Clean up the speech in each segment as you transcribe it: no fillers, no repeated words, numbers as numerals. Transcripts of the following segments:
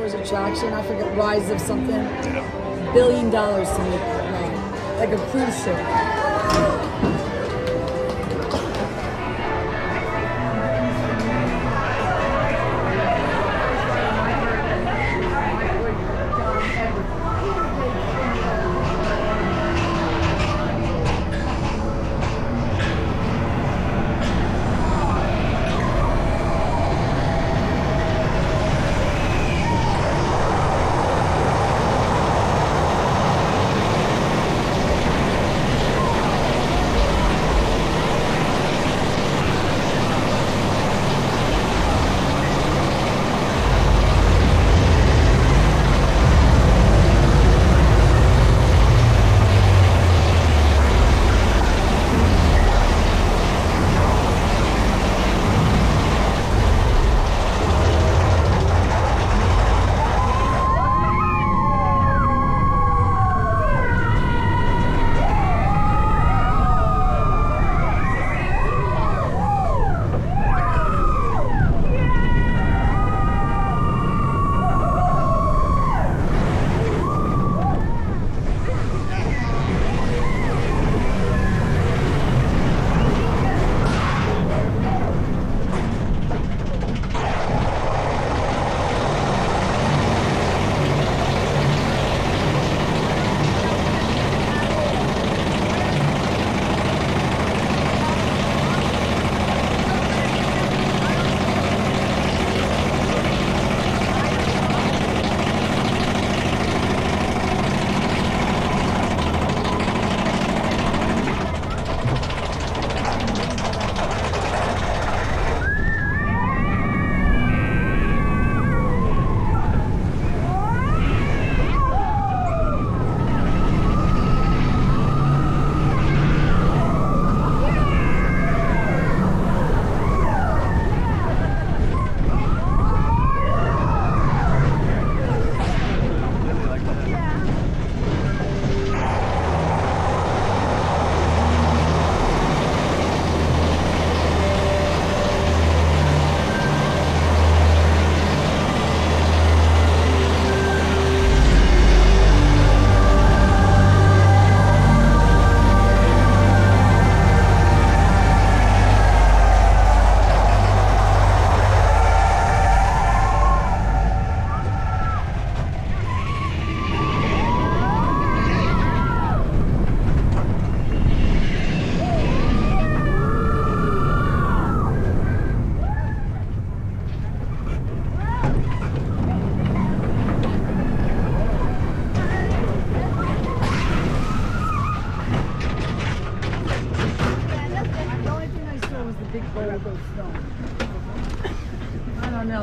Wars attraction. I forget, Rise of something. $1 billion to make that ride, like a cruise ship.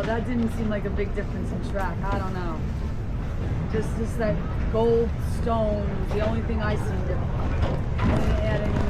That didn't seem like a big difference in track. I don't know. Just that gold stone was the only thing I seen different. They didn't add any